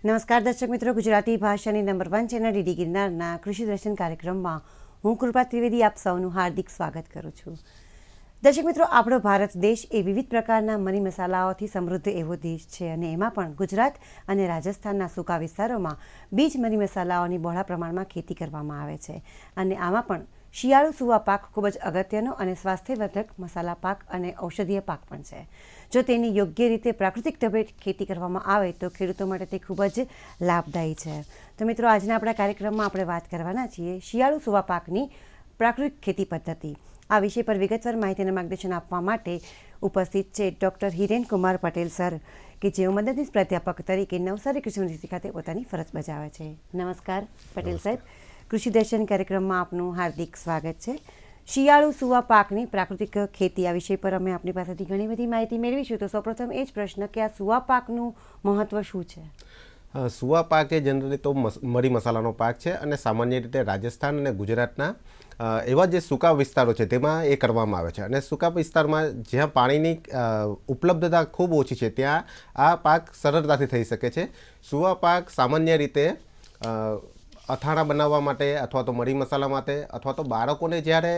નમસ્કાર દર્શક મિત્રો, ગુજરાતી ભાષાની નંબર 1 ચેનલ ડીડી ગિરનારના કૃષિ દર્શન કાર્યક્રમમાં હું કૃપા ત્રિવેદી આપ સૌનું હાર્દિક સ્વાગત કરું છું. દર્શક મિત્રો, આપણો ભારત દેશ એ વિવિધ પ્રકારના મરી મસાલાઓથી સમૃદ્ધ એવો દેશ છે અને એમાં પણ ગુજરાત અને રાજસ્થાનના સૂકા વિસ્તારોમાં બીજ મરી મસાલાઓની બહોળા પ્રમાણમાં ખેતી કરવામાં આવે છે અને આમાં પણ શિયાળુ સુવા પાક ખૂબ જ અગત્યનો અને સ્વાસ્થ્યવર્ધક મસાલા પાક અને ઔષધીય પાક પણ છે. જો તેની યોગ્ય રીતે પ્રાકૃતિક ઢબે ખેતી કરવામાં આવે તો ખેડૂતો માટે તે ખૂબ જ લાભદાયી છે. તો મિત્રો, આજના આપણા કાર્યક્રમમાં આપણે વાત કરવાના છીએ શિયાળુ સુવા પાકની પ્રાકૃતિક ખેતી પદ્ધતિ. આ વિષય પર વિગતવાર માહિતી અને માર્ગદર્શન આપવા માટે ઉપસ્થિત છે ડૉક્ટર હિરેન કુમાર પટેલ સર, કે જેઓ મદદનીશ પ્રાધ્યાપક તરીકે નવસારી કૃષિ યુનિવર્સિટી ખાતે પોતાની ફરજ બજાવે છે. નમસ્કાર પટેલ સાહેબ, કૃષિ દર્શન કાર્યક્રમમાં આપનું હાર્દિક સ્વાગત છે. શિયાળુ સુવા પાકની પ્રાકૃતિક ખેતી, આ વિષય પર અમે આપની પાસેથી ઘણી બધી માહિતી મેળવીશું. તો સૌપ્રથમ એ જ પ્રશ્ન કે આ સુવા પાકનું મહત્વ શું છે? સુવા પાક એ જનરલી તો મરી મસાલાનો પાક છે અને સામાન્ય રીતે રાજસ્થાન અને ગુજરાતના એવા જે સૂકા વિસ્તારો છે તેમાં એ કરવામાં આવે છે. અને સૂકા વિસ્તારમાં જ્યાં પાણીની ઉપલબ્ધતા ખૂબ ઓછી છે ત્યાં આ પાક સરળતાથી થઈ શકે છે. સુવા પાક સામાન્ય રીતે અથાણા બનાવવા માટે અથવા તો મરી મસાલા માટે અથવા તો બાળકોને જ્યારે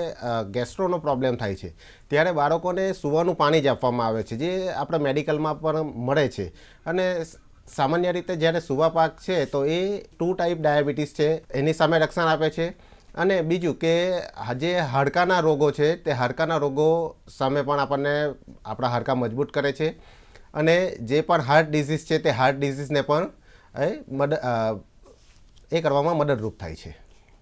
ગેસ્ટ્રોનો પ્રોબ્લેમ થાય છે ત્યારે બાળકોને સુવાનું પાણી જ આપવામાં આવે છે, જે આપણે મેડિકલમાં પણ મળે છે. અને સામાન્ય રીતે જ્યારે સુવા પાક છે તો એ 2 ટાઈપ ડાયાબિટીસ છે એની સામે રક્ષણ આપે છે. અને બીજું કે જે હાડકાના રોગો છે તે હાડકાના રોગો સામે પણ આપણને આપણા હાડકાં મજબૂત કરે છે. અને જે પણ હાર્ટ ડિઝીઝ છે તે હાર્ટ ડિઝીઝને પણ એ કરવામાં મદદરૂપ થાય છે.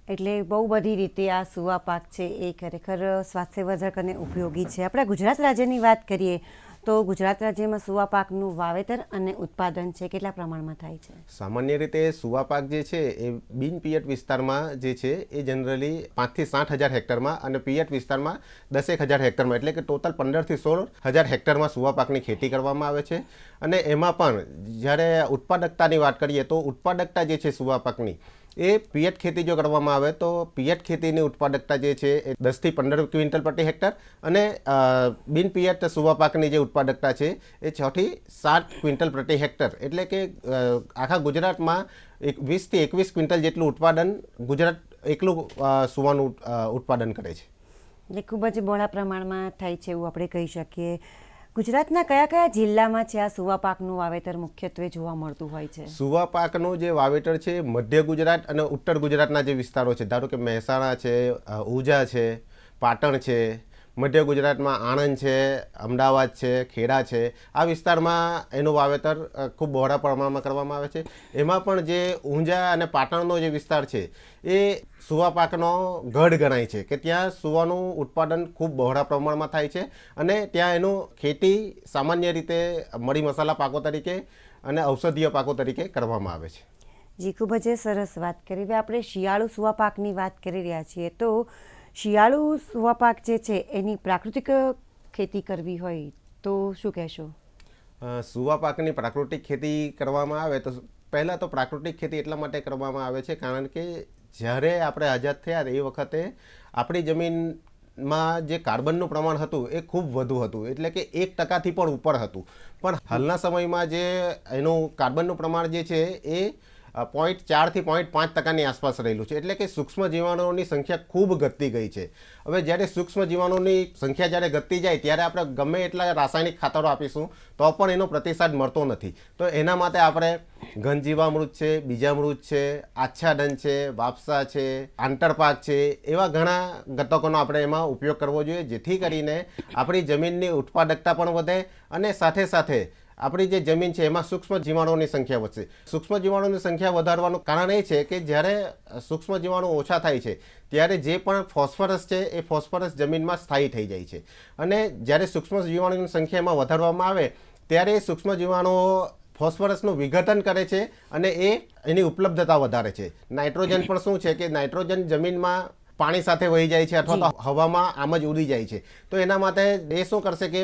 એટલે બહુ બધી રીતે આ સુવા પાક છે એ ખરેખર સ્વાસ્થ્યવર્ધક અને ઉપયોગી છે. આપણા ગુજરાત રાજ્યની વાત કરીએ તો ગુજરાત રાજ્યમાં સુવા પાકનું વાવેતર અને ઉત્પાદન છે કેટલા પ્રમાણમાં થાય છે? સામાન્ય રીતે સુવા પાક જે છે એ બિન પિયત વિસ્તારમાં જે છે એ જનરલી 5 થી 7 હજાર હેક્ટરમાં અને પિયત વિસ્તારમાં 10,000 હેક્ટરમાં, એટલે કે ટોટલ 15 થી 16,000 હેક્ટરમાં સુવા પાકની ખેતી કરવામાં આવે છે. અને એમાં પણ જ્યારે ઉત્પાદકતાની વાત કરીએ તો ઉત્પાદકતા જે છે સુવા પાકની એ પિયત ખેતી જો કરવામાં આવે તો પિયત ખેતીની ઉત્પાદકતા જે છે એ 10 થી 15 ક્વિન્ટલ પ્રતિ હેક્ટર અને બિન પિયત સુવા પાકની જે ઉત્પાદકતા છે એ 6 થી 7 ક્વિન્ટલ પ્રતિ હેક્ટર, એટલે કે આખા ગુજરાતમાં 20 થી 21 ક્વિન્ટલ જેટલું ઉત્પાદન ગુજરાત એકલું સુવાનું ઉત્પાદન કરે છે. એટલે ખૂબ જ બહોળા પ્રમાણમાં થાય છે એવું આપણે કહી શકીએ. ગુજરાતના કયા કયા જિલ્લામાં છે આ સુવા પાકનું વાવેતર મુખ્યત્વે જોવા મળતું હોય છે? સુવા પાકનું જે વાવેતર છે મધ્ય ગુજરાત અને ઉત્તર ગુજરાતના જે વિસ્તારો છે, ધારો કે મહેસાણા છે, ઉજા છે, પાટણ છે, મધ્ય ગુજરાતમાં આણંદ છે, અમદાવાદ છે, ખેડા છે, આ વિસ્તારમાં એનું વાવેતર ખૂબ બહોળા પ્રમાણમાં કરવામાં આવે છે. એમાં પણ જે ઊંઝા અને પાટણનો જે વિસ્તાર છે એ સુવા પાકનો ગઢ ગણાય છે, કે ત્યાં સુવાનું ઉત્પાદન ખૂબ બહોળા પ્રમાણમાં થાય છે અને ત્યાં એનું ખેતી સામાન્ય રીતે મરી મસાલા પાકો તરીકે અને ઔષધીય પાકો તરીકે કરવામાં આવે છે. જી, ખૂબ જ સરસ વાત કરી. હવે આપણે શિયાળુ સુવા પાકની વાત કરી રહ્યા છીએ તો શિયાળુ સુવા પાક જે છે એની પ્રાકૃતિક ખેતી કરવી હોય તો શું કહેશો? સુવા પાકની પ્રાકૃતિક ખેતી કરવામાં આવે તો પહેલાં તો પ્રાકૃતિક ખેતી એટલા માટે કરવામાં આવે છે કારણ કે જ્યારે આપણે આઝાદ થયા એ વખતે આપણી જમીનમાં જે કાર્બનનું પ્રમાણ હતું એ ખૂબ વધુ હતું, એટલે કે 1% પણ ઉપર હતું. પણ હાલના સમયમાં જે એનું કાર્બનનું પ્રમાણ જે છે એ 0.4 થી 0.5% આસપાસ રહેલું છે, એટલે કે સૂક્ષ્મ જીવાણુઓની સંખ્યા ખૂબ ઘટતી ગઈ છે. હવે જ્યારે સૂક્ષ્મ જીવાણુની સંખ્યા જ્યારે ઘટતી જાય ત્યારે આપણે ગમે એટલા રાસાયણિક ખાતરો આપીશું તો પણ એનો પ્રતિસાદ મળતો નથી. તો એના માટે આપણે ઘનજીવામૃત છે, બીજામૃત છે, આચ્છાદન છે, વાપસા છે, આંતરપાક છે, એવા ઘણા ઘટકોનો આપણે એમાં ઉપયોગ કરવો જોઈએ, જેથી કરીને આપણી જમીનની ઉત્પાદકતા પણ વધે અને સાથે સાથે આપણી જે જમીન છે એમાં સૂક્ષ્મ જીવાણુઓની સંખ્યા વધશે. સૂક્ષ્મ જીવાણુની સંખ્યા વધારવાનું કારણ એ છે કે જ્યારે સૂક્ષ્મ જીવાણુ ઓછા થાય છે ત્યારે જે પણ ફોસ્ફરસ છે એ ફોસ્ફરસ જમીનમાં સ્થાયી થઈ જાય છે. અને જ્યારે સૂક્ષ્મ જીવાણુની સંખ્યા એમાં વધારવામાં આવે ત્યારે સૂક્ષ્મ જીવાણુઓ ફોસ્ફરસનું વિઘટન કરે છે અને એની ઉપલબ્ધતા વધારે છે. નાઇટ્રોજન પણ શું છે કે નાઇટ્રોજન જમીનમાં પાણી સાથે વહી જાય છે અથવા તો હવામાં આમ જ ઉડી જાય છે. તો એના માટે એ શું કરશે કે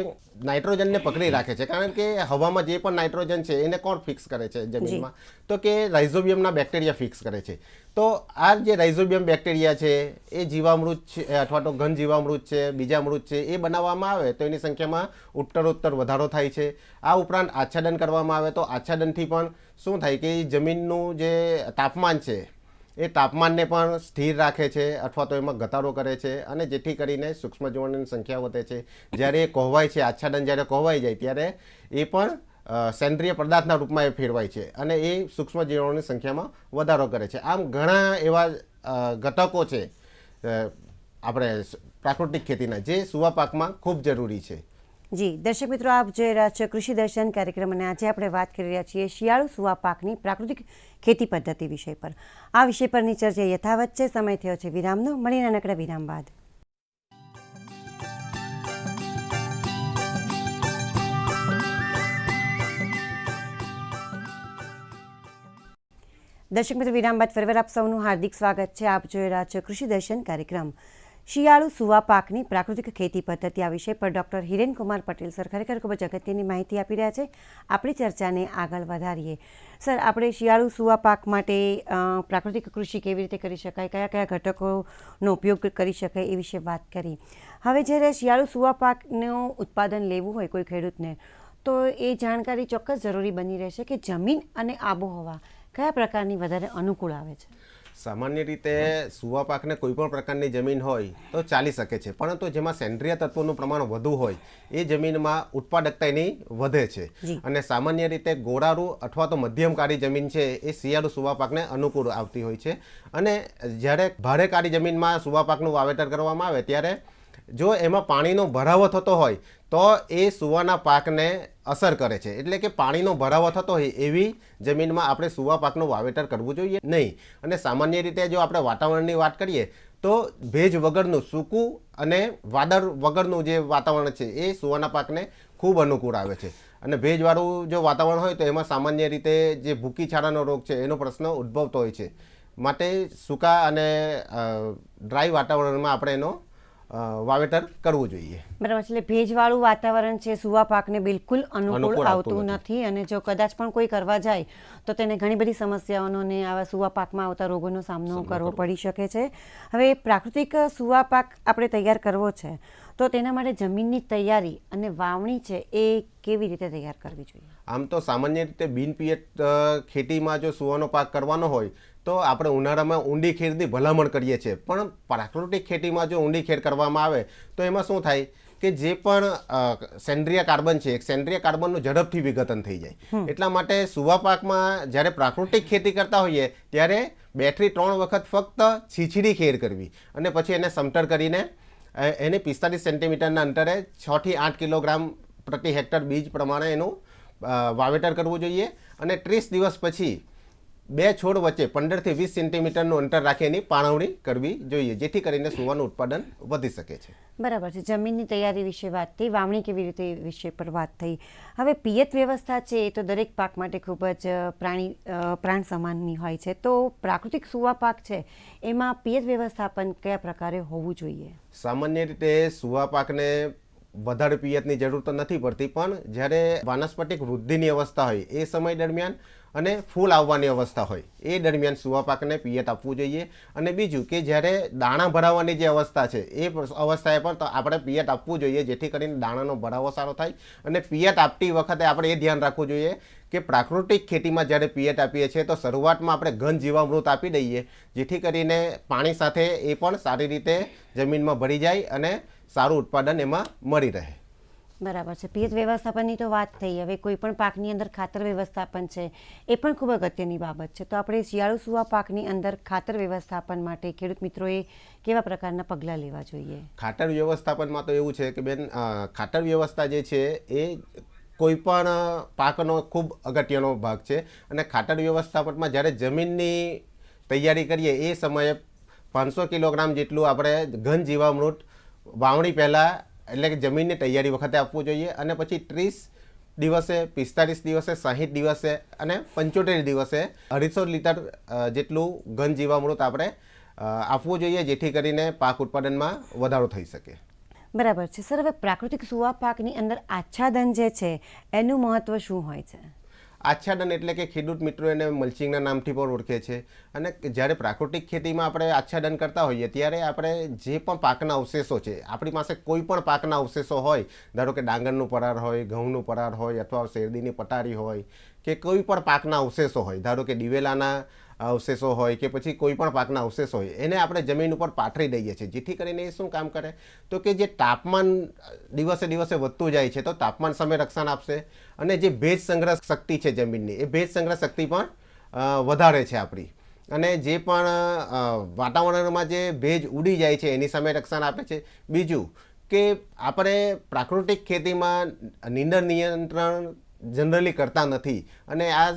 નાઇટ્રોજનને પકડી રાખે છે, કારણ કે હવામાં જે પણ નાઇટ્રોજન છે એને કોણ ફિક્સ કરે છે જમીનમાં, તો કે રાઇઝોબિયમના બેક્ટેરિયા ફિક્સ કરે છે. તો આ જે રાઇઝોબિયમ બેક્ટેરિયા છે એ જીવામૃત છે અથવા તો ઘન જીવામૃત છે, બીજામૃત છે, એ બનાવવામાં આવે તો એની સંખ્યામાં ઉત્તરોત્તર વધારો થાય છે. આ ઉપરાંત આચ્છાદન કરવામાં આવે તો આચ્છાદનથી પણ શું થાય કે જમીનનું જે તાપમાન છે એ તાપમાનને પણ સ્થિર રાખે છે અથવા તો એમાં ઘટાડો કરે છે, અને જેથી કરીને સૂક્ષ્મજીવોની સંખ્યા વધે છે. જ્યારે એ કોહવાય છે, આચ્છાદન જ્યારે કોહવાઈ જાય ત્યારે એ પણ સેન્દ્રિય પદાર્થના રૂપમાં એ ફેરવાય છે અને એ સૂક્ષ્મજીવોની સંખ્યામાં વધારો કરે છે. આમ ઘણા એવા ઘટકો છે આપણે પ્રાકૃતિક ખેતીના જે સુવા પાકમાં ખૂબ જરૂરી છે. જી દર્શક મિત્રો, આપ જોઈ રહ્યા છો કૃષિ દર્શન કાર્યક્રમ અને આજે આપણે વાત કરી રહ્યા છીએ શિયાળુ સુવા પાકની પ્રાકૃતિક ખેતી પદ્ધતિ વિષય પર. આ વિષય પરની ચર્ચા યથાવત છે. સમય થયો છે વિરામનો. મળીને નાનકડા વિરામ બાદ. દર્શક મિત્રો, વિરામ બાદ ફરીવાર આપ સૌનું હાર્દિક સ્વાગત છે. આપ જોઈ રહ્યા છો કૃષિ દર્શન કાર્યક્રમ. શિયાળુ સુવા પાકની પ્રાકૃતિક ખેતી પદ્ધતિ આ વિષય પર ડૉક્ટર હિરેનકુમાર પટેલ સર ખરેખર ખૂબ જ અગત્યની માહિતી આપી રહ્યા છે. આપણી ચર્ચાને આગળ વધારીએ. સર, આપણે શિયાળુ સુવા પાક માટે પ્રાકૃતિક કૃષિ કેવી રીતે કરી શકાય, કયા કયા ઘટકોનો ઉપયોગ કરી શકાય એ વિશે વાત કરી. હવે જ્યારે શિયાળુ સુવા પાકનું ઉત્પાદન લેવું હોય કોઈ ખેડૂતને, તો એ જાણકારી ચોક્કસ જરૂરી બની રહેશે કે જમીન અને આબોહવા કયા પ્રકારની વધારે અનુકૂળ આવે છે. સામાન્ય રીતે સુવા પાકને કોઈ પણ પ્રકારની જમીન હોય તો ચાલી શકે છે, પરંતુ જેમાં સેન્દ્રિય તત્વોનું પ્રમાણ વધુ હોય એ જમીનમાં ઉત્પાદકતા એની વધે છે. અને સામાન્ય રીતે ગોળારું અથવા તો મધ્યમ કાળી જમીન છે એ શિયાળુ સુવા પાકને અનુકૂળ આવતી હોય છે. અને જ્યારે ભારે કાળી જમીનમાં સુવા પાકનું વાવેતર કરવામાં આવે ત્યારે જો એમાં પાણીનો ભરાવો થતો હોય તો એ સુવાના પાકને અસર કરે છે. એટલે કે પાણીનો ભરાવો થતો હોય એવી જમીનમાં આપણે સુવા પાકનું વાવેતર કરવું જોઈએ નહીં. અને સામાન્ય રીતે જો આપણે વાતાવરણની વાત કરીએ તો ભેજ વગરનું સૂકું અને વાદળ વગરનું જે વાતાવરણ છે એ સુવાના પાકને ખૂબ અનુકૂળ આવે છે. અને ભેજવાળું જો વાતાવરણ હોય તો એમાં સામાન્ય રીતે જે ભૂકી છાડાનો રોગ છે એનો પ્રશ્ન ઉદ્ભવતો હોય છે. માટે સૂકા અને ડ્રાય વાતાવરણમાં આપણે એનો વાવેતર કરવું જોઈએ. બરાબર છે. એટલે ભેજવાળું વાતાવરણ છે સુવા પાકને બિલકુલ અનુકૂળ આવતું નથી, અને જો કદાચ પણ કોઈ કરવા જાય તો તેને ઘણી બધી સમસ્યાઓનો ને આવા સુવા પાકમાં આવતા રોગોનો સામનો કરવો પડી શકે છે. હવે પ્રાકૃતિક સુવા પાક આપણે તૈયાર કરવો છે તો તેના માટે જમીનની તૈયારી અને વાવણી છે એ કેવી રીતે તૈયાર કરવી જોઈએ? આમ તો સામાન્ય રીતે બિનપિયત ખેતીમાં જો સુવાનો પાક કરવાનો હોય તો આપણે ઉનાળામાં ઊંડી ખેડની ભલામણ કરીએ છીએ, પણ પ્રાકૃતિક ખેતીમાં જો ઊંડી ખેડ કરવામાં આવે તો એમાં શું થાય કે જે પણ સેન્દ્રિય કાર્બન છે સેન્દ્રિય કાર્બનનું ઝડપથી વિઘટન થઈ જાય. એટલા માટે સુવા પાકમાં જ્યારે પ્રાકૃતિક ખેતી કરતા હોઈએ ત્યારે 2 થી 3 વખત ફક્ત છીછડી ખેડ કરવી અને પછી એને સમતળ કરીને એને 45 સેન્ટીમીટરના અંતરે 6 થી 8 કિલોગ્રામ પ્રતિ હેક્ટર બીજ પ્રમાણે એનું વાવેતર કરવું જોઈએ. અને 30 દિવસ પછી 2 છોડ વચ્ચે 15 થી 20 સેન્ટીમીટરનું અંતર રાખી એની પાણવણી કરવી જોઈએ, જેથી કરીને સુવાનું ઉત્પાદન વધી શકે છે. બરાબર છે. જમીનની તૈયારી વિશે વાત થઈ, વાવણી કેવી રીતે વિષય પર વાત થઈ. હવે પિયત વ્યવસ્થા છે એ તો દરેક પાક માટે ખૂબ જ પ્રાણ સમાનની હોય છે, તો પ્રાકૃતિક સુવા પાક છે એમાં પિયત વ્યવસ્થાપન કયા પ્રકારે હોવું જોઈએ? સામાન્ય રીતે સુવા પાકને વધારે પિયતની જરૂર તો નથી પડતી, પણ જ્યારે વાનસ્પતિક વૃદ્ધિની અવસ્થા હોય એ સમય દરમિયાન અને ફૂલ આવવાની અવસ્થા હોય એ દરમિયાન સુવા પાકને પિયત આપવું જોઈએ. અને બીજું કે જ્યારે દાણા ભરાવાની જે અવસ્થા છે એ અવસ્થાએ પણ તો આપણે પિયત આપવું જોઈએ, જેથી કરીને દાણાનો ભરાવો સારો થાય. અને પિયત આપતી વખતે આપણે એ ધ્યાન રાખવું જોઈએ કે પ્રાકૃતિક ખેતીમાં જ્યારે પિયત આપીએ છીએ તો શરૂઆતમાં આપણે ઘન જીવામૃત આપી દઈએ, જેથી કરીને પાણી સાથે એ પણ સારી રીતે જમીનમાં ભળી જાય અને સારું ઉત્પાદન એમાં મળી રહે. બરાબર છે. પિયત વ્યવસ્થાપનની તો વાત થઈ. હવે કોઈ પણ પાકની અંદર ખાતર વ્યવસ્થાપન છે એ પણ ખૂબ અગત્યની બાબત છે. તો આપણે શિયાળુ સુવા પાકની અંદર ખાતર વ્યવસ્થાપન માટે ખેડૂત મિત્રોએ કેવા પ્રકારના પગલાં લેવા જોઈએ? ખાતર વ્યવસ્થાપનમાં તો એવું છે કે બેન, ખાતર વ્યવસ્થા જે છે એ કોઈ પણ પાકનો ખૂબ અગત્યનો ભાગ છે. અને ખાતર વ્યવસ્થાપનમાં જ્યારે જમીનની તૈયારી કરીએ એ સમયે 500 કિલોગ્રામ જેટલું આપણે ઘન જીવામૃત વાવણી પહેલાં એટલે કે જમીનની તૈયારી વખતે આપવું જોઈએ. અને પછી 30 દિવસે, 45 દિવસે, 60 દિવસે અને 75 દિવસે 250 લીટર જેટલું ઘન જીવામૃત આપણે આપવું જોઈએ, જેથી કરીને પાક ઉત્પાદનમાં વધારો થઈ શકે. બરાબર છે સર. હવે પ્રાકૃતિક સુવા પાકની અંદર આચ્છાદન જે છે એનું મહત્વ શું હોય છે? આચ્છાદન એટલે કે ખેડૂત મિત્રો એને મલ્ચિંગના નામથી પણ ઓળખે છે. અને જ્યારે પ્રાકૃતિક ખેતીમાં આપણે આચ્છાદન કરતા હોઈએ ત્યારે આપણે જે પણ પાકના અવશેષો છે, આપણી પાસે કોઈ પણ પાકના અવશેષો હોય, ધારો કે ડાંગરનું પરાર હોય, ઘઉંનું પરાર હોય, અથવા શેરડીની પટારી હોય, કે કોઈ પણ પાકના અવશેષો હોય, ધારો કે દિવેલાના અવશેષો હોય કે પછી કોઈ પણ પાકના અવશેષો હોય, એને આપણે જમીન ઉપર પાથરી દઈએ છીએ, જેથી કરીને એ શું કામ કરે તો કે જે તાપમાન દિવસે દિવસે વધતું જાય છે તો તાપમાન સામે રક્ષણ આપશે, અને જે ભેજ સંગ્રહ શક્તિ છે જમીનની, એ ભેજ સંગ્રહ શક્તિ પણ વધારે છે આપણી, અને જે પણ વાતાવરણમાં જે ભેજ ઉડી જાય છે એની સામે રક્ષણ આપે છે. બીજું કે આપણે પ્રાકૃતિક ખેતીમાં નીંદર નિયંત્રણ જનરલી કરતા નથી, અને આ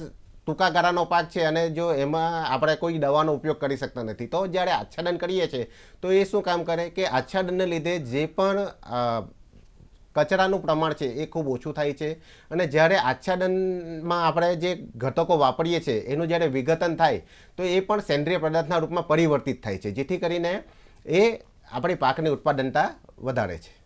ટૂંકા ગાળાનો પાક છે, અને જો એમાં આપણે કોઈ દવાનો ઉપયોગ કરી શકતા નથી, તો જ્યારે આચ્છાદન કરીએ છીએ તો એ શું કામ કરે કે આચ્છાદનને લીધે જે પણ કચરાનું પ્રમાણ છે એ ખૂબ ઓછું થાય છે, અને જ્યારે આચ્છાદનમાં આપણે જે ઘટકો વાપરીએ છીએ એનું જ્યારે વિઘટન થાય તો એ પણ સેન્દ્રિય પદાર્થના રૂપમાં પરિવર્તિત થાય છે, જેથી કરીને એ આપણી પાકની ઉત્પાદનતા વધારે છે.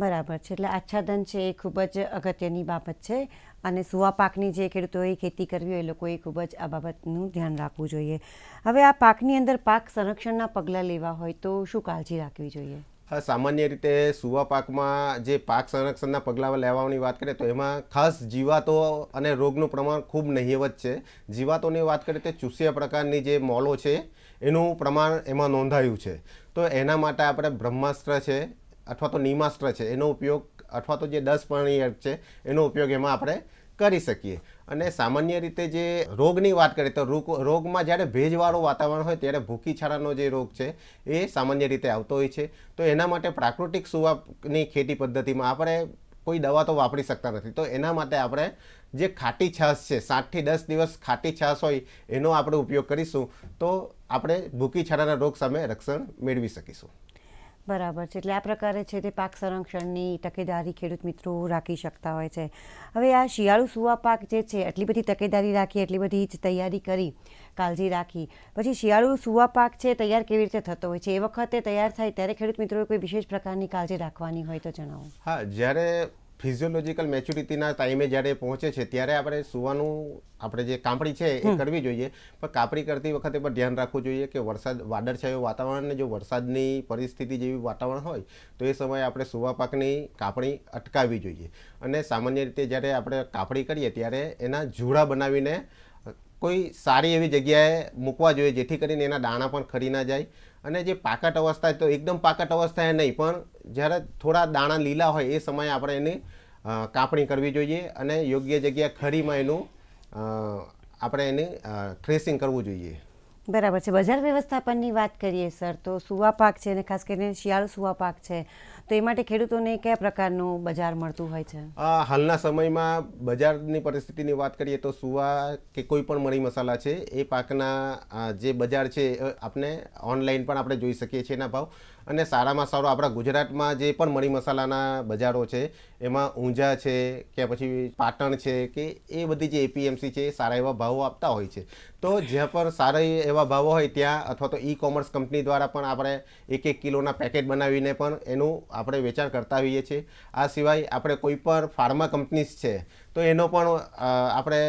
બરાબર છે. એટલે આચ્છાદન છે એ ખૂબ જ અગત્યની બાબત છે, અને સુવા પાકની જે ખેડૂતોએ ખેતી કરવી હોય એ લોકોએ ખૂબ જ આ બાબતનું ધ્યાન રાખવું જોઈએ. હવે આ પાકની અંદર પાક સંરક્ષણના પગલાં લેવા હોય તો શું કાળજી રાખવી જોઈએ? હા, સામાન્ય રીતે સુવા પાકમાં જે પાક સંરક્ષણના પગલાં લેવાની વાત કરીએ તો એમાં ખાસ જીવાતો અને રોગનું પ્રમાણ ખૂબ નહિવત છે. જીવાતોની વાત કરીએ તો ચૂસ્યા પ્રકારની જે મોલો છે એનું પ્રમાણ એમાં નોંધાયું છે, તો એના માટે આપણે બ્રહ્માસ્ત્ર છે અથવા તો નીમાસ્ત્ર છે એનો ઉપયોગ, અથવા તો જે 10 પરણીય છે એનો ઉપયોગ એમાં આપણે કરી શકીએ. અને સામાન્ય રીતે જે રોગની વાત કરીએ તો રોગમાં જ્યારે ભેજવાળું વાતાવરણ હોય ત્યારે ભૂકી છારાનો જે રોગ છે એ સામાન્ય રીતે આવતો હોય છે. તો એના માટે પ્રાકૃતિક સુવાની ખેતી પદ્ધતિમાં આપણે કોઈ દવા તો વાપરી શકતા નથી, તો એના માટે આપણે જે ખાટી છાશ છે, 7 થી 10 દિવસ ખાટી છાશ હોય એનો આપણે ઉપયોગ કરીશું તો આપણે ભૂકી છારાના રોગ સામે રક્ષણ મેળવી શકીશું. બરાબર છે. એટલે આ પ્રકારે છે તે પાક સંરક્ષણની તકેદારી ખેડૂત મિત્રો રાખી શકતા હોય છે. હવે આ શિયાળુ સુવા પાક જે છે એટલી બધી તકેદારી રાખી, એટલી બધી જ તૈયારી કરી, કાળજી રાખી, પછી શિયાળુ સુવા પાક છે તૈયાર કેવી રીતે થતો હોય છે? એ વખતે તૈયાર થાય ત્યારે ખેડૂત મિત્રોએ કોઈ વિશેષ પ્રકારની કાળજી રાખવાની હોય તો જણાવો. હા, જ્યારે ફિઝિયોલોજીકલ મેચ્યુરિટીના ટાઈમે જ્યારે પહોંચે છે ત્યારે આપણે સુવાનું આપણે જે કાપણી છે એ કરવી જોઈએ, પણ કાપણી કરતી વખતે પણ ધ્યાન રાખવું જોઈએ કે વાદળછાયું વાતાવરણ, જો વરસાદની પરિસ્થિતિ જેવી વાતાવરણ હોય તો એ સમયે આપણે સુવા પાકની કાપણી અટકાવવી જોઈએ. અને સામાન્ય રીતે જ્યારે આપણે કાપણી કરીએ ત્યારે એના જૂડા બનાવીને કોઈ સારી એવી જગ્યાએ મૂકવા જોઈએ, જેથી કરીને એના દાણા પણ ખરી ના જાય. અને જે પાકટ અવસ્થા, તો એકદમ પાકટ અવસ્થાએ નહીં, પણ જ્યારે થોડા દાણા લીલા હોય એ સમયે આપણે એની કાપણી કરવી જોઈએ, અને યોગ્ય જગ્યા ખરીમાં એનું આપણે એની થ્રેસિંગ કરવું જોઈએ. બરાબર છે. બજાર વ્યવસ્થાપનની વાત કરીએ સર, તો સુવા પાક છે અને ખાસ કરીને શિયાળુ સુવા પાક છે, તો એ માટે ખેડૂતોને કયા પ્રકારનું બજાર મળતું હોય છે? હાલના સમયમાં બજારની પરિસ્થિતિની વાત કરીએ તો સુવા કે કોઈ પણ મરી મસાલા છે એ પાકના જે બજાર છે આપણે ઓનલાઈન પણ આપણે જોઈ શકીએ છીએ એના ભાવ. અને સારામાં સારો આપણા ગુજરાતમાં જે પણ મરી મસાલાના બજારો છે એમાં ઊંઝા છે કે પછી પાટણ છે કે એ બધી જે એપીએમસી છે એ સારા એવા ભાવો આપતા હોય છે. તો જ્યાં પર સારા એવા ભાવો હોય ત્યાં, અથવા તો ઈ કોમર્સ કંપની દ્વારા પણ આપણે 1-1 કિલોના પેકેટ બનાવીને પણ એનું આપણે વેચાણ કરતા હોઈએ છીએ. આ સિવાય આપણે કોઈ પણ ફાર્મા કંપનીઝ છે તો એનો પણ આપણે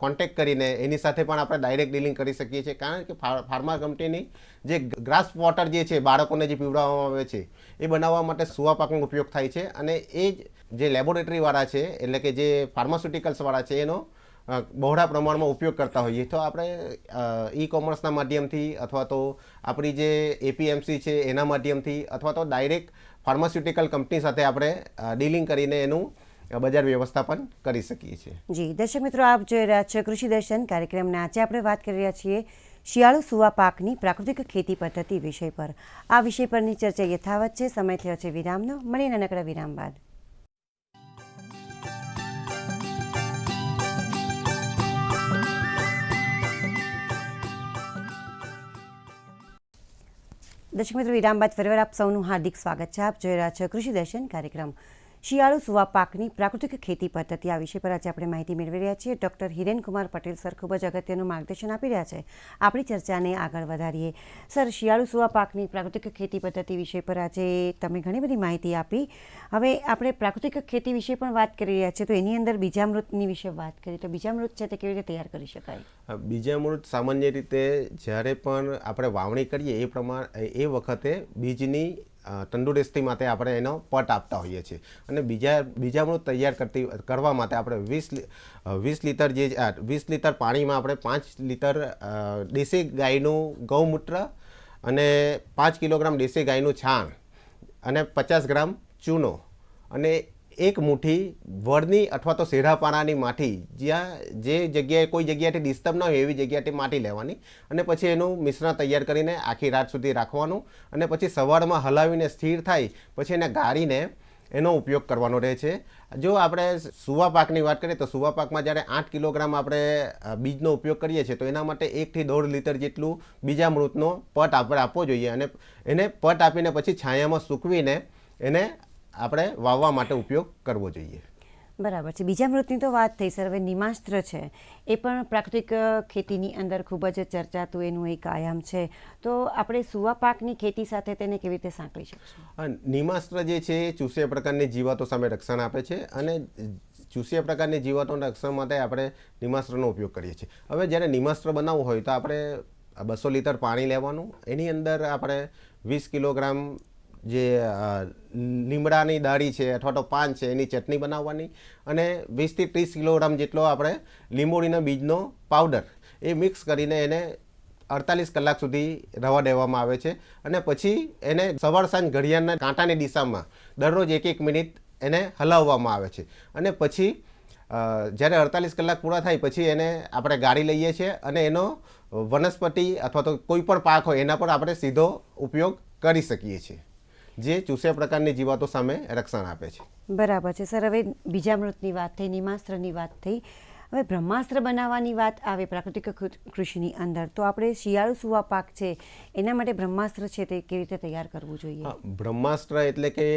કોન્ટેક્ટ કરીને એની સાથે પણ આપણે ડાયરેક્ટ ડીલિંગ કરી શકીએ છીએ, કારણ કે ફાર્મા કંપનીની જે ગ્રાસ વોટર જે છે બાળકોને જે પીવડાવવામાં આવે છે એ બનાવવા માટે સુવા પાકનો ઉપયોગ થાય છે, અને એ જે લેબોરેટરીવાળા છે એટલે કે જે ફાર્માસ્યુટિકલ્સવાળા છે એનો બહોળા પ્રમાણમાં ઉપયોગ કરતા હોઈએ. તો આપણે ઈ કોમર્સના માધ્યમથી, અથવા તો આપણી જે એપીએમસી છે એના માધ્યમથી, અથવા તો ડાયરેક્ટ ફાર્માસ્યુટિકલ કંપની સાથે આપણે ડીલિંગ કરીને એનું બજાર વ્યવસ્થાપન કરી શકીએ છીએ. જી દર્શક મિત્રો, આપ જોઈ રહ્યા છો કૃષિ દર્શન કાર્યક્રમના. આજે આપણે વાત કરી રહ્યા છીએ શિયાળુ સુવા પાકની પ્રાકૃતિક ખેતી પદ્ધતિ વિષય પર. આ વિષય પરની ચર્ચા યથાવત છે. સમય થયો છે વિરામનો. મળીએ નાનકડા વિરામ બાદ. દર્શક મિત્રો, વિરામ બાદ ફરીવાર આપ સૌનું હાર્દિક સ્વાગત છે. આપ જોઈ રહ્યા છો કૃષિ દર્શન કાર્યક્રમ. શિયાળુ સુવા પાકની પ્રાકૃતિક ખેતી પદ્ધતિ આ વિષય પર આજે આપણે માહિતી મેળવી રહ્યા છીએ. ડૉક્ટર હિરેનકુમાર પટેલ સર ખૂબ જ અગત્યનું માર્ગદર્શન આપી રહ્યા છે. આપણી ચર્ચાને આગળ વધારીએ. સર, શિયાળુ સુવા પાકની પ્રાકૃતિક ખેતી પદ્ધતિ વિષય પર આજે તમે ઘણી બધી માહિતી આપી. હવે આપણે પ્રાકૃતિક ખેતી વિશે પણ વાત કરી રહ્યા છીએ, તો એની અંદર બીજામૃતની વિશે વાત કરીએ તો બીજામૃત છે તે કેવી રીતે તૈયાર કરી શકાય? બીજામૃત સામાન્ય રીતે જ્યારે પણ આપણે વાવણી કરીએ એ વખતે બીજની તંદુરસ્તી માટે આપણે એનો પટ આપતા હોઈએ છીએ. અને બીજામૃત તૈયાર કરવા માટે આપણે 20 લીટર પાણીમાં આપણે 5 લીટર દેશી ગાયનું ગૌમૂત્ર અને 5 કિલોગ્રામ દેશી ગાયનું છાણ અને 50 ગ્રામ ચૂનો અને 1 મુઠ્ઠી વળની અથવા તો શેઢાપારાની માટી, જ્યાં જે જગ્યાએ કોઈ જગ્યાએથી ડિસ્ટર્બ ના હોય એવી જગ્યાએથી માટી લેવાની અને પછી એનું મિશ્રણ તૈયાર કરીને આખી રાત સુધી રાખવાનું અને પછી સવારમાં હલાવીને સ્થિર થાય પછી એને ગાળીને એનો ઉપયોગ કરવાનો રહે છે. જો આપણે સુવા પાકની વાત કરીએ તો સુવા પાકમાં જ્યારે 8 કિલોગ્રામ આપણે બીજનો ઉપયોગ કરીએ છીએ તો એના માટે 1 થી 1.5 લીટર જેટલું બીજામૃતનો પટ આપણે આપવો જોઈએ અને એને પટ આપીને પછી છાયામાં સૂકવીને એને આપણે વાવવા માટે ઉપયોગ કરવો જોઈએ. બરાબર છે. બીજામૃતની તો વાત થઈ સર. હવે નિમાસ્ત્ર છે એ પણ પ્રાકૃતિક ખેતીની અંદર ખૂબ જ ચર્ચાતું એનું એક આયામ છે, તો આપણે સુવા પાકની ખેતી સાથે તેને કેવી રીતે સાંકળી શકીશું? નિમાસ્ત્ર જે છે એ ચૂસિયા પ્રકારની જીવાતો સામે રક્ષણ આપે છે અને ચૂસિયા પ્રકારની જીવાતોના રક્ષણ માટે આપણે નિમાસ્ત્રનો ઉપયોગ કરીએ છીએ. હવે જ્યારે નિમાસ્ત્ર બનાવવું હોય તો આપણે 200 લીટર પાણી લેવાનું, એની અંદર આપણે 20 કિલોગ્રામ જે લીમડાની ડાળી છે અથવા તો પાન છે એની ચટણી બનાવવાની અને 20 થી 30 કિલોગ્રામ જેટલો આપણે લીંબોળીના બીજનો પાવડર એ મિક્સ કરીને એને 48 કલાક સુધી રવા દેવામાં આવે છે અને પછી એને સવાર સાંજ ઘડિયાળના કાંટાની દિશામાં દરરોજ 1-1 મિનિટ એને હલાવવામાં આવે છે અને પછી જ્યારે 48 કલાક પૂરા થાય પછી એને આપણે ગાળી લઈએ છીએ અને એનો વનસ્પતિ અથવા તો કોઈ પણ પાક હોય એના પર આપણે સીધો ઉપયોગ કરી શકીએ છીએ, જે ચૂસ્યા પ્રકારની જીવાતો સામે રક્ષણ આપે છે. બરાબર છે સર. હવે બીજામૃતની વાત થઈ, નિમાસ્ત્રની વાત થઈ, હવે બ્રહ્માસ્ત્ર બનાવવાની વાત આવે પ્રાકૃતિક કૃષિની અંદર તો આપણે શિયાળુ સુવા પાક છે એના માટે બ્રહ્માસ્ત્ર છે તે કેવી રીતે તૈયાર કરવું જોઈએ? બ્રહ્માસ્ત્ર એટલે કે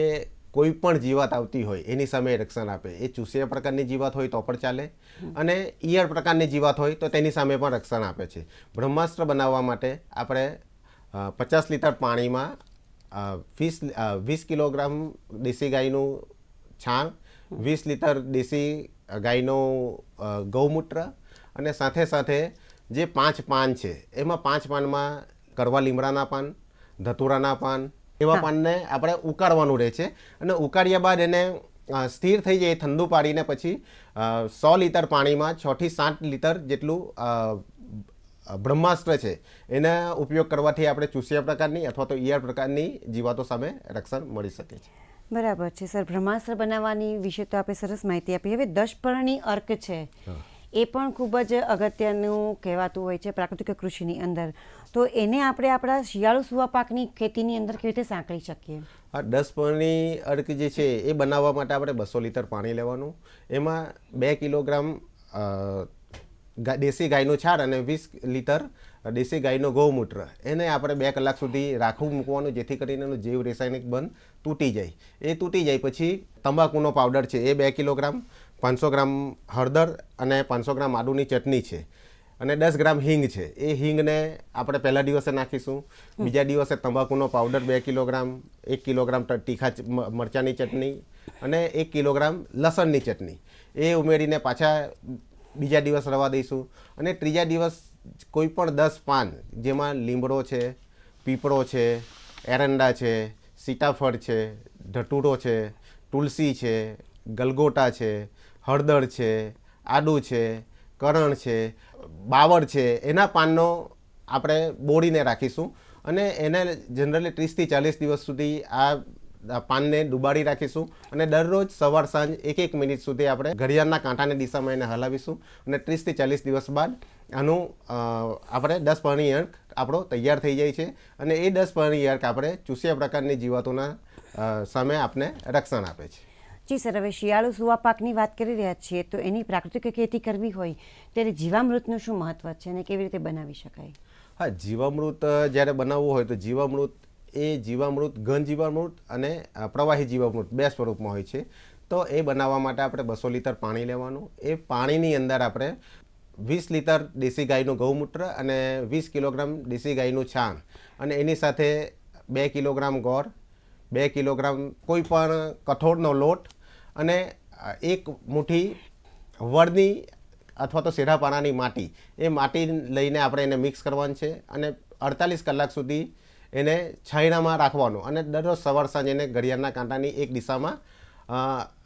કોઈ પણ જીવાત આવતી હોય એની સામે રક્ષણ આપે. એ ચૂસ્યા પ્રકારની જીવાત હોય તો પણ ચાલે અને ઈયળ પ્રકારની જીવાત હોય તો તેની સામે પણ રક્ષણ આપે છે. બ્રહ્માસ્ત્ર બનાવવા માટે આપણે 50 લીટર પાણીમાં 20 કિલોગ્રામ દેશી ગાયનું છાણ, 20 લીટર દેશી ગાયનું ગૌમૂત્ર અને સાથે સાથે જે 5 પાન છે એમાં 5 પાનમાં કરવા લીમડાના પાન, ધતુરાના પાન એવા પાનને આપણે ઉકાળવાનું રહે છે અને ઉકાળ્યા બાદ એને સ્થિર થઈ જાય ઠંડુ પાડીને પછી 100 લીટર પાણીમાં 6 થી 7 લીટર જેટલું બ્રહ્માસ્ત્ર છે એના ઉપયોગ કરવાથી આપણે ચૂસ્યા પ્રકારની અથવા તો ઈયળ પ્રકારની જીવાતો સામે રક્ષણ મળી શકે છે. બરાબર છે સર. બ્રહ્માસ્ત્ર બનાવવાની વિશે તો આપણે સરસ માહિતી આપી. હવે દશપર્ણી અર્ક છે એ પણ ખૂબ જ અગત્યનું કહેવાતું હોય છે પ્રાકૃતિક કૃષિની અંદર, તો એને આપણે આપણા શિયાળુ સુવા પાકની ખેતીની અંદર કેવી રીતે સાંકળી શકીએ? દશપર્ણી અર્ક જે છે એ બનાવવા માટે આપણે 200 લીટર પાણી લેવાનું, એમાં 2 કિલોગ્રામ દેશી ગાયનું છાણ અને 20 લીટર દેશી ગાયનું ગૌમૂત્ર એને આપણે 2 કલાક સુધી રાખવું મૂકવાનું, જેથી કરીને એનું જૈવ રાસાયણિક બંધ તૂટી જાય. એ તૂટી જાય પછી તંબાકુનો પાવડર છે એ 2 કિલોગ્રામ, 500 ગ્રામ હળદર અને 500 ગ્રામ આદુની ચટણી છે અને 10 ગ્રામ હિંગ છે. એ હિંગને આપણે પહેલા દિવસે નાખીશું. બીજા દિવસે તંબાકુનો પાવડર 2 કિલોગ્રામ, 1 કિલોગ્રામ તીખા મરચાંની ચટણી અને 1 કિલોગ્રામ લસણની ચટણી એ ઉમેરીને પાછા બીજા દિવસ રવા દઈશું અને ત્રીજા દિવસ કોઈ પણ 10 પાન જેમાં લીમડો છે, પીપળો છે, એરંડા છે, સીતાફળ છે, ધતુરો છે, તુલસી છે, ગલગોટા છે, હળદર છે, આદુ છે, કરણ છે, બાવળ છે, એના પાનનો આપણે બોળીને રાખીશું અને એને જનરલી 30 થી 40 દિવસ સુધી આ પાનને ડુબાડી રાખીશું અને દરરોજ સવાર સાંજ 1-1 મિનિટ સુધી આપણે ઘડિયાળના કાંટાની દિશામાં એને હલાવીશું અને 30 થી 40 દિવસ બાદ આનું આપણે 10 પર્ણી અર્ક આપણો તૈયાર થઈ જાય છે અને એ 10 પર્ણી અર્ક આપણે ચૂસ્યા પ્રકારની જીવાતોના સામે આપણે રક્ષણ આપે છે. જી સર. હવે શિયાળુ સુવા પાકની વાત કરી રહ્યા છીએ તો એની પ્રાકૃતિક ખેતી કરવી હોય ત્યારે જીવામૃતનું શું મહત્વ છે અને કેવી રીતે બનાવી શકાય? હા, જીવામૃત જ્યારે બનાવવું હોય તો જીવામૃત ઘન જીવામૃત અને પ્રવાહી જીવામૃત 2 સ્વરૂપમાં હોય છે. તો એ બનાવવા માટે આપણે 200 લીટર પાણી લેવાનું. એ પાણીની અંદર આપણે 20 લીટર દેશી ગાયનું ગૌમૂત્ર અને 20 કિલોગ્રામ દેશી ગાયનું છાણ અને એની સાથે 2 કિલોગ્રામ ગોળ, 2 કિલોગ્રામ કોઈ પણ કઠોળનો લોટ અને 1 મુઠ્ઠી વળની અથવા તો સેઢાપાણાની માટી, એ માટી લઈને આપણે એને મિક્સ કરવાનું છે અને 48 કલાક સુધી એને છાંયડામાં રાખવાનું અને દરરોજ સવાર સાંજ એને ઘડિયાળના કાંટાની એક દિશામાં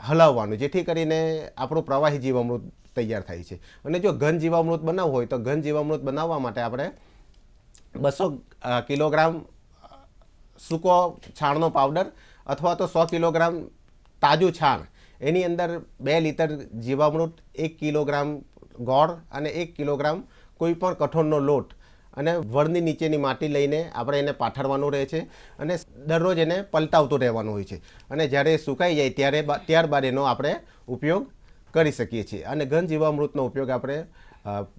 હલાવવાનું, જેથી કરીને આપણું પ્રવાહી જીવામૃત તૈયાર થાય છે. અને જો ઘન જીવામૃત બનાવવું હોય તો ઘન જીવામૃત બનાવવા માટે આપણે 200 કિલોગ્રામ સૂકો છાણનો પાવડર અથવા તો 100 કિલોગ્રામ તાજું છાણ, એની અંદર 2 લીટર જીવામૃત, 1 કિલોગ્રામ ગોળ અને 1 કિલોગ્રામ કોઈ પણ કઠોળનો લોટ અને વળની નીચેની માટી લઈને આપણે એને પાથરવાનું રહે છે અને દરરોજ એને પલટાવતું રહેવાનું હોય છે. અને જ્યારે એ સુકાઈ જાય ત્યારબાદ એનો આપણે ઉપયોગ કરી શકીએ છીએ. અને ઘન જીવામૃતનો ઉપયોગ આપણે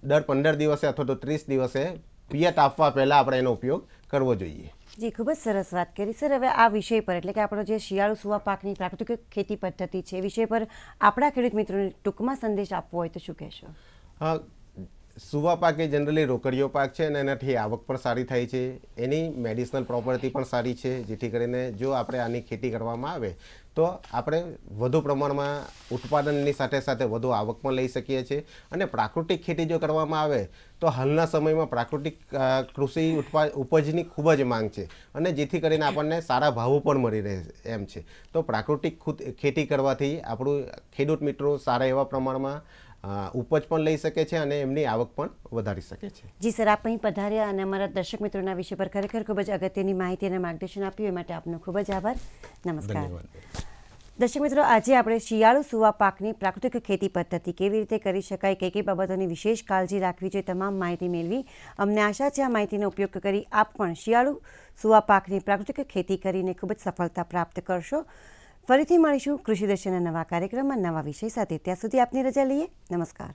દર 15 દિવસે અથવા તો 30 દિવસે પિયત આપવા પહેલાં આપણે એનો ઉપયોગ કરવો જોઈએ. જી, ખૂબ જ સરસ વાત કરી સર. હવે આ વિષય પર એટલે કે આપણો જે શિયાળુ સુવા પાકની પ્રાકૃતિક ખેતી પદ્ધતિ છે, એ વિષય પર આપણા ખેડૂત મિત્રોને ટૂંકમાં સંદેશ આપવો હોય તો શું કહેશો? સુવા પાક એ જનરલી રોકડીયો પાક છે અને એનાથી આવક પણ સારી થાય છે. એની મેડિસિનલ પ્રોપર્ટી પણ સારી છે, જેથી કરીને જો આપણે આની ખેતી કરવામાં આવે તો આપણે વધુ પ્રમાણમાં ઉત્પાદનની સાથે સાથે વધુ આવક પણ લઈ શકીએ છીએ. અને પ્રાકૃતિક ખેતી જો કરવામાં આવે તો હાલના સમયમાં પ્રાકૃતિક કૃષિ ઉપજની ખૂબ જ માંગ છે અને જેથી કરીને આપણને સારા ભાવો પણ મળી રહે એમ છે. તો પ્રાકૃતિક ખેતી કરવાથી આપણું ખેડૂત મિત્રો સારા એવા પ્રમાણમાં ઉપજ પણ લઈ શકે છે અને એમની આવક પણ વધારી શકે છે. જી સર, આપ અહીં પધાર્યા અને અમારા દર્શક મિત્રોના વિષય પર ખરેખર ખૂબ જ અગત્યની માહિતી અને માર્ગદર્શન આપ્યું, એ માટે આપનો ખૂબ જ આભાર. નમસ્કાર. દર્શક મિત્રો, આજે આપણે શિયાળુ સુવા પાકની પ્રાકૃતિક ખેતી પદ્ધતિ કેવી રીતે કરી શકાય, કઈ કઈ બાબતોની વિશેષ કાળજી રાખવી જોઈએ, તમામ માહિતી મેળવી. અમને આશા છે આ માહિતીનો ઉપયોગ કરી આપ પણ શિયાળુ સુવા પાકની પ્રાકૃતિક ખેતી કરીને ખૂબ જ સફળતા પ્રાપ્ત કરશો. ફરીથી મળીશું કૃષિ દર્શનના નવા કાર્યક્રમમાં નવા વિષય સાથે. ત્યાં સુધી આપની રજા લઈએ. નમસ્કાર.